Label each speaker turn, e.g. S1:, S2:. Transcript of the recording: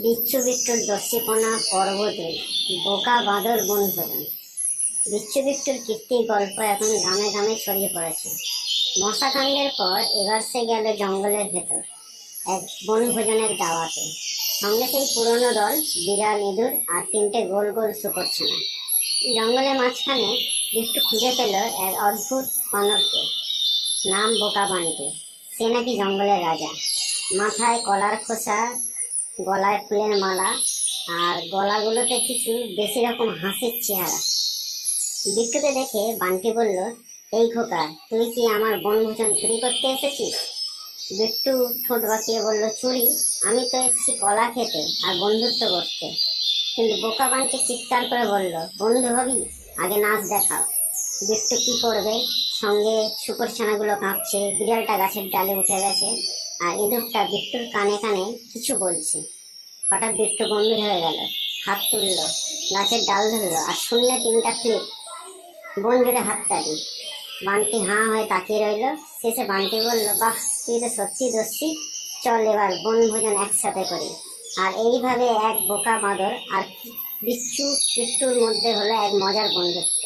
S1: বিচ্ছু বিট্টুর দস্যিপনা পর্ব 2। বোকা বাঁদর বনভোজন। বিচ্ছু বিট্টুর কীর্তি গল্প এখন গ্রামে গ্রামে ছড়িয়ে পড়েছে। মশাকাণ্ডের পর এবার সে গেল জঙ্গলের ভেতর এক বনভোজনের দাওয়াতে। সঙ্গে সেই পুরনো দল, বিড়াল, ইঁদুর আর 3টে গোল গোল শুকরছানা। জঙ্গলের মাঝখানে বিট্টু খুঁজে পেল এক অদ্ভুত বানরকে, নাম বোকা বান্টি। সে নাকি জঙ্গলের রাজা। মাথায় কলার খোসা, গলায় ফুলের মালা, আর গলাগুলোতে কিছু বেশি রকম হাসির চেহারা। বিট্টুকে দেখে বান্টি বলল, এই খোকা, তুই কি আমার বনভোজন চুরি করতে এসেছিস? বিট্টু ঠোঁট বাঁকিয়ে বলল, চুরি? আমি তো এসেছি কলা খেতে আর বন্ধুত্ব করতে। কিন্তু বোকা বান্টি চিৎকার করে বলল, বন্ধু হবি? আগে নাচ দেখাও। বিট্টু কি করবে? সঙ্গে শুকরছানাগুলো কাঁপছে, বিড়ালটা গাছের ডালে উঠে গেছে, আর ইঁদুরটা বিট্টুর কানে কানে কিছু বলছে। হঠাৎ বিট্টু গম্ভীর হয়ে গেল, হাত তুলল, গাছের ডাল ধরল, আর শূন্যে 3টা ক্লিপ। বন জুড়ে হাততালি। বান্টি হাঁ হয়ে তাকিয়ে রইল। শেষে বান্টি বলল, বাহ, তুই তো সত্যি দস্যি। চল এবার বনভোজন একসাথে করি। আর এইভাবে এক বোকা বাঁদর আর বিচ্ছু বিট্টুর মধ্যে হলো এক মজার বন্ধুত্ব।